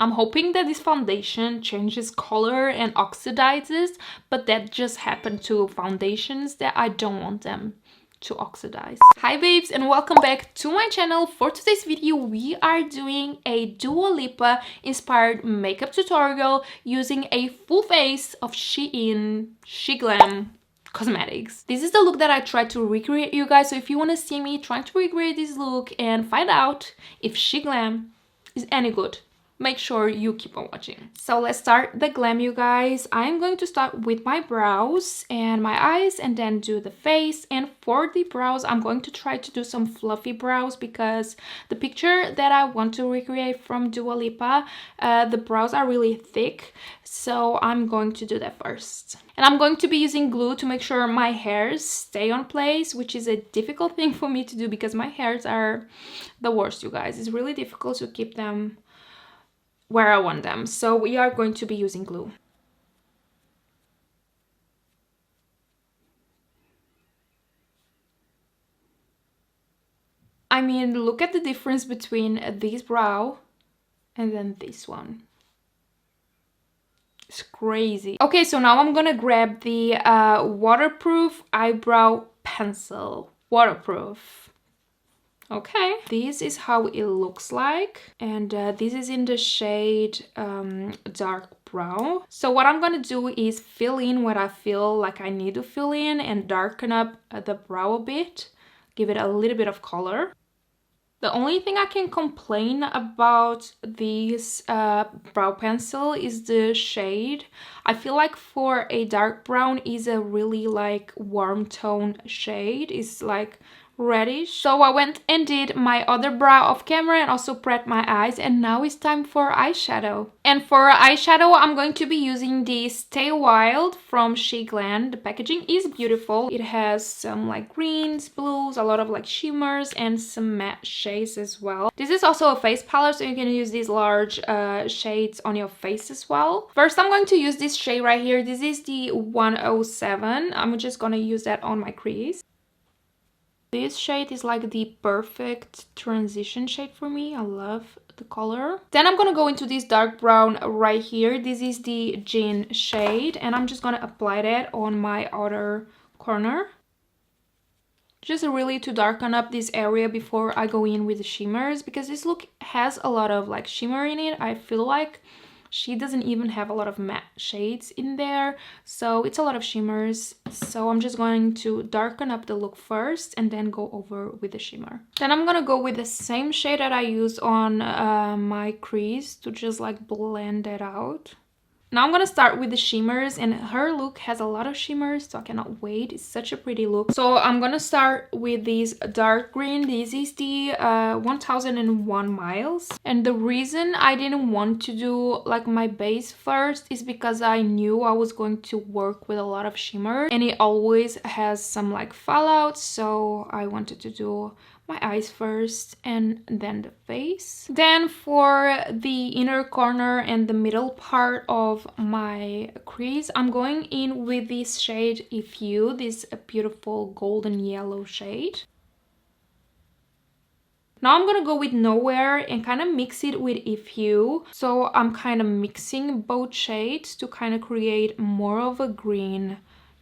I'm hoping that this foundation changes color and oxidizes, but that just happened to foundations that I don't want them to oxidize. Hi babes, and welcome back to my channel. For today's video we are doing a Dua Lipa inspired makeup tutorial using a full face of SHEGLAM cosmetics. This is the look that I tried to recreate, you guys, so if you want to see me trying to recreate this look and find out if SHEGLAM is any good, make sure you keep on watching. So let's start the glam, you guys. I'm going to start with my brows and my eyes and then do the face. And for the brows, I'm going to try to do some fluffy brows because the picture that I want to recreate from Dua Lipa, the brows are really thick. So I'm going to do that first. And I'm going to be using glue to make sure my hairs stay on place, which is a difficult thing for me to do because my hairs are the worst, you guys. It's really difficult to keep them where I want them. So we are going to be using glue. I mean, look at the difference between this brow and then this one. It's crazy. Okay, so now I'm gonna grab the waterproof eyebrow pencil. Waterproof. Okay, this is how it looks like, and this is in the shade dark brown. So what I'm gonna do is fill in what I feel like I need to fill in and darken up the brow a bit, give it a little bit of color. The only thing I can complain about this brow pencil is the shade. I feel like for a dark brown is a really like warm tone shade. It's like reddish. So I went and did my other brow off camera and also prepped my eyes, and now it's time for eyeshadow. And for eyeshadow I'm going to be using the Stay Wild from SHEGLAM. The packaging is beautiful. It has some like greens, blues, a lot of like shimmers and some matte shades as well. This is also a face palette, so you can use these large shades on your face as well. First I'm going to use this shade right here. This is the 107. I'm just gonna use that on my crease. This shade is like the perfect transition shade for me. I love the color. Then I'm gonna go into this dark brown right here. This is the Gin shade, and I'm just gonna apply that on my outer corner. Just really to darken up this area before I go in with the shimmers, because this look has a lot of like shimmer in it. I feel like she doesn't even have a lot of matte shades in there, so it's a lot of shimmers. So I'm just going to darken up the look first and then go over with the shimmer. Then I'm gonna go with the same shade that I used on my crease to just like blend it out. Now I'm gonna start with the shimmers, and her look has a lot of shimmers, so I cannot wait. It's such a pretty look. So I'm gonna start with this dark green. This is the 1001 miles. And the reason I didn't want to do like my base first is because I knew I was going to work with a lot of shimmer and it always has some like fallout, so I wanted to do my eyes first and then the face. Then for the inner corner and the middle part of my crease, I'm going in with this shade If You, this beautiful golden yellow shade. Now I'm gonna go with Nowhere and kind of mix it with If You. So I'm kind of mixing both shades to kind of create more of a green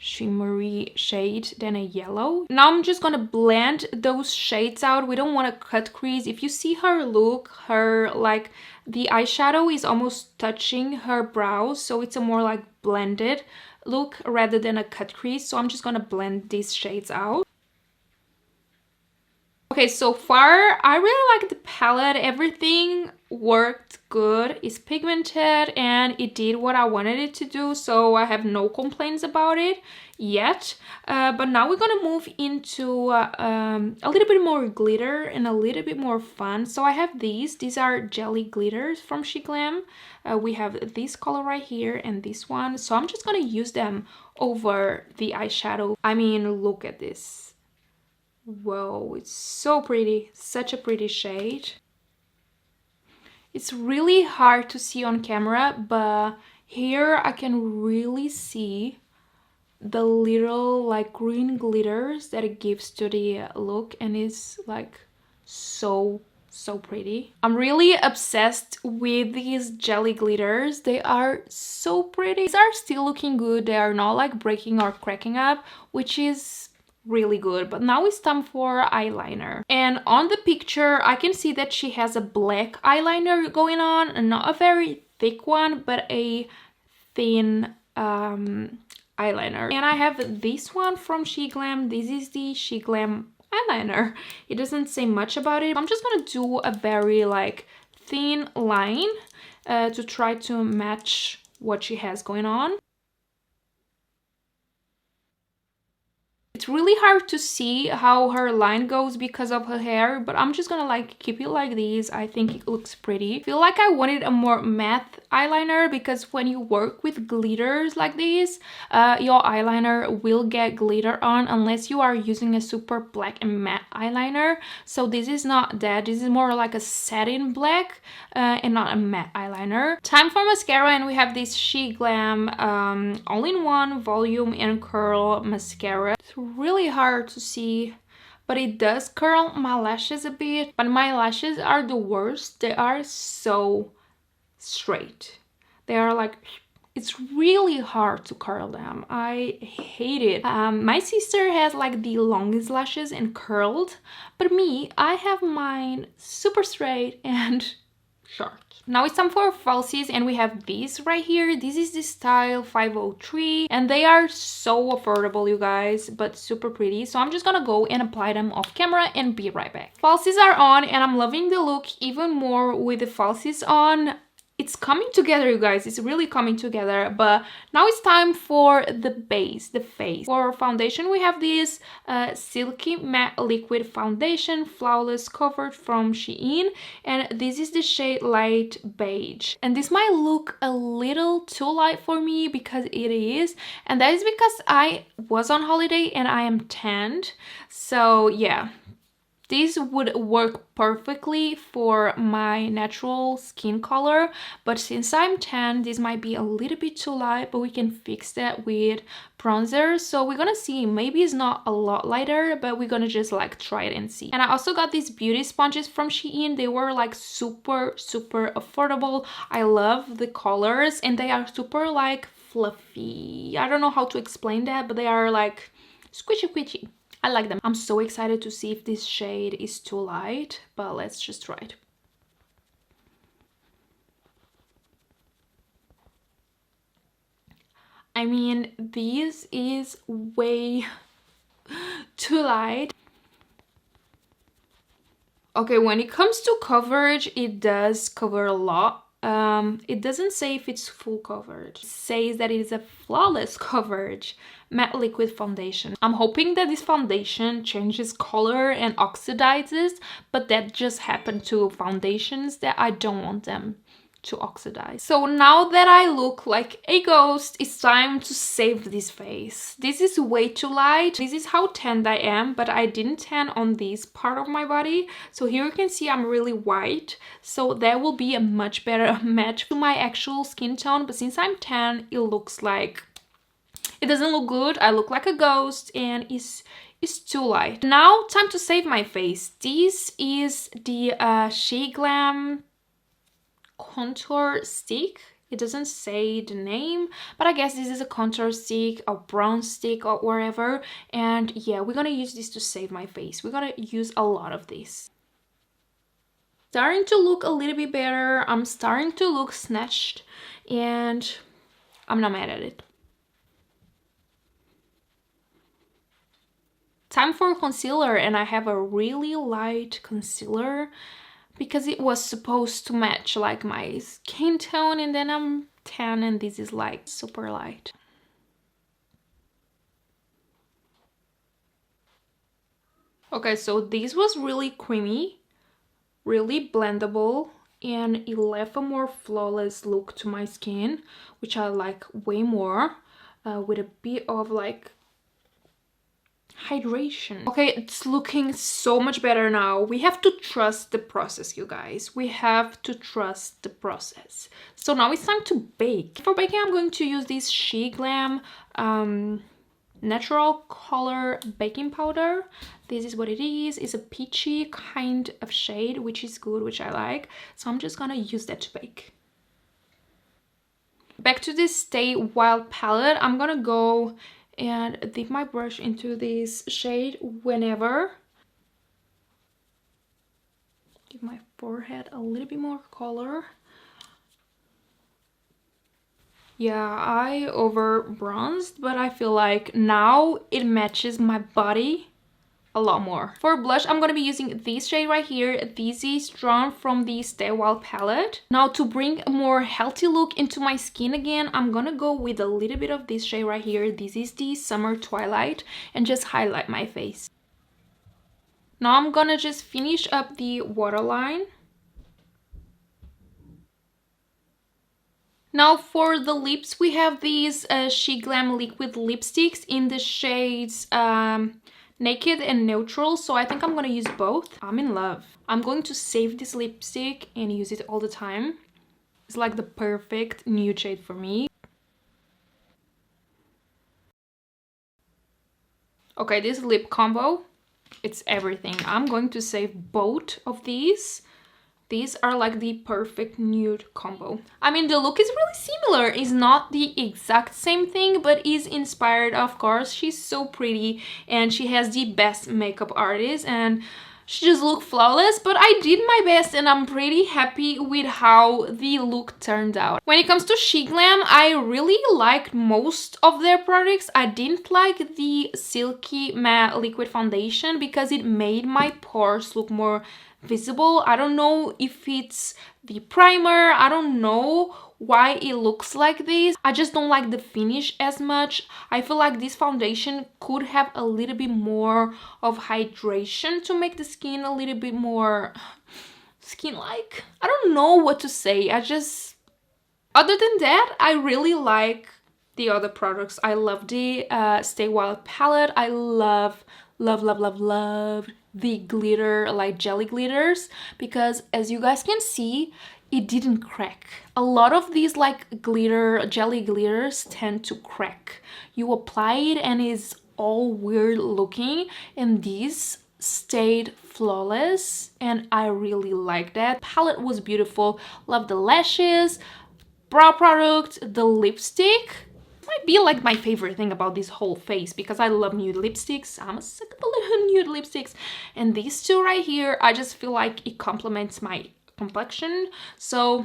shimmery shade than a yellow. Now I'm just gonna blend those shades out. We don't want to cut crease. If you see her look, her like the eyeshadow is almost touching her brows, so it's a more like blended look rather than a cut crease. So I'm just gonna blend these shades out. Okay, so far I really like the palette. Everything worked good. It's pigmented and it did what I wanted it to do, so I have no complaints about it yet. But now we're gonna move into a little bit more glitter and a little bit more fun. So I have these are jelly glitters from SHEGLAM. We have this color right here and this one, so I'm just gonna use them over the eyeshadow. I mean, look at this. Whoa, it's so pretty. Such a pretty shade. It's really hard to see on camera, but here I can really see the little like green glitters that it gives to the look, and it's like so So pretty. I'm really obsessed with these jelly glitters. They are so pretty. These are still looking good. They are not like breaking or cracking up, which is really good. But now it's time for eyeliner. And on the picture, I can see that she has a black eyeliner going on, and not a very thick one, but a thin eyeliner. And I have this one from SHEGLAM. This is the SHEGLAM eyeliner. It doesn't say much about it. I'm just gonna do a very like thin line to try to match what she has going on. It's really hard to see how her line goes because of her hair, but I'm just gonna like keep it like this. I think it looks pretty. I feel like I wanted a more matte eyeliner because when you work with glitters like this, your eyeliner will get glitter on unless you are using a super black and matte eyeliner. So this is not that. This is more like a satin black and not a matte eyeliner. Time for mascara, and we have this SHEGLAM all-in-one volume and curl mascara. It's really hard to see, but it does curl my lashes a bit, but my lashes are the worst. They are so straight. They are like, it's really hard to curl them. I hate it. My sister has like the longest lashes and curled, but me, I have mine super straight and short. Now it's time for falsies, and we have these right here. This is the style 503, and they are so affordable, you guys, but super pretty. So I'm just gonna go and apply them off camera and be right back. Falsies are on, and I'm loving the look even more with the falsies on. It's coming together, you guys. It's really coming together. But now it's time for the base, the face. For foundation, we have this Silky Matte Liquid Foundation Flawless Cover from SHEIN. And this is the shade Light Beige. And this might look a little too light for me because it is. And that is because I was on holiday and I am tanned. So yeah. This would work perfectly for my natural skin color, but since I'm tan, this might be a little bit too light, but we can fix that with bronzer. So we're gonna see. Maybe it's not a lot lighter, but we're gonna just like try it and see. And I also got these beauty sponges from SHEIN. They were like super affordable. I love the colors, and they are super like fluffy. I don't know how to explain that, but they are like squishy. I like them. I'm so excited to see if this shade is too light, but let's just try it. I mean, this is way too light. Okay, when it comes to coverage, it does cover a lot. It doesn't say if it's full coverage. It says that it is a flawless coverage matte liquid foundation. I'm hoping that this foundation changes color and oxidizes, but that just happened to foundations that I don't want them to oxidize. So now that I look like a ghost, it's time to save this face. This is way too light. This is how tanned I am, but I didn't tan on this part of my body. So here you can see I'm really white. So that will be a much better match to my actual skin tone. But since I'm tan, it looks like it doesn't look good. I look like a ghost and it's too light. Now time to save my face. This is the SHEGLAM contour stick. It doesn't say the name, but I guess this is a contour stick, a brown stick or wherever. And yeah, we're gonna use this to save my face. We're gonna use a lot of this. Starting to look a little bit better. I'm starting to look snatched and I'm not mad at it. Time for concealer, and I have a really light concealer because it was supposed to match like my skin tone, and then I'm tan and this is like super light. Okay, so this was really creamy, really blendable, and it left a more flawless look to my skin, which I like way more, with a bit of like hydration. Okay, it's looking so much better now. We have to trust the process, you guys. We have to trust the process. So now it's time to bake. For baking, I'm going to use this SHEGLAM Natural Color Baking Powder. This is what it is. It's a peachy kind of shade, which is good, which I like. So I'm just gonna use that to bake. Back to this Stay Wild palette. I'm gonna go and dip my brush into this shade whenever. Give my forehead a little bit more color. Yeah, I over bronzed, but I feel like now it matches my body a lot more. For blush, I'm gonna be using this shade right here. This is drawn from the Stay Wild palette. Now to bring a more healthy look into my skin again, I'm gonna go with a little bit of this shade right here. This is the Summer Twilight, and just highlight my face. Now I'm gonna just finish up the waterline. Now for the lips, we have these SHEGLAM liquid lipsticks in the shades Naked and Neutral, so I think I'm gonna use both. I'm in love. I'm going to save this lipstick and use it all the time. It's like the perfect nude shade for me. Okay, this lip combo, it's everything. I'm going to save both of these. These are like the perfect nude combo. I mean, the look is really similar. It's not the exact same thing, but is inspired, of course. She's so pretty and she has the best makeup artist and she just looked flawless, but I did my best and I'm pretty happy with how the look turned out. When it comes to SHEGLAM, I really liked most of their products. I didn't like the Silky Matte Liquid Foundation because it made my pores look more visible. I don't know if it's the primer, I don't know why it looks like this. I just don't like the finish as much. I feel like this foundation could have a little bit more of hydration to make the skin a little bit more skin-like. I don't know what to say. Other than that, I really like the other products. I love the Stay Wild palette. I love the glitter, like jelly glitters, because as you guys can see, it didn't crack. A lot of these like glitter, jelly glitters tend to crack. You apply it and it's all weird looking, and these stayed flawless and I really like that. Palette was beautiful. Love the lashes, brow product, the lipstick. Might be like my favorite thing about this whole face because I love nude lipsticks. I'm a sucker for nude lipsticks, and these two right here, I just feel like it complements my complexion, so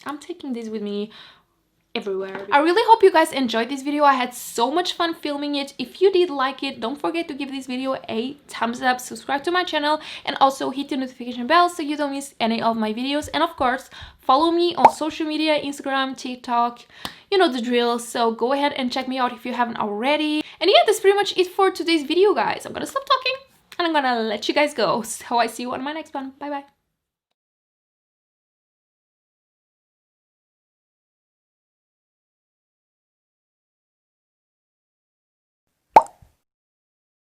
I'm taking this with me everywhere. I really hope you guys enjoyed this video. I had so much fun filming it. If you did like it, don't forget to give this video a thumbs up, subscribe to my channel, and also hit the notification bell so you don't miss any of my videos. And of course, follow me on social media, Instagram, TikTok, you know the drill. So go ahead and check me out if you haven't already. And yeah, that's pretty much it for today's video, guys. I'm gonna stop talking and I'm gonna let you guys go. So I see you on my next one. Bye bye.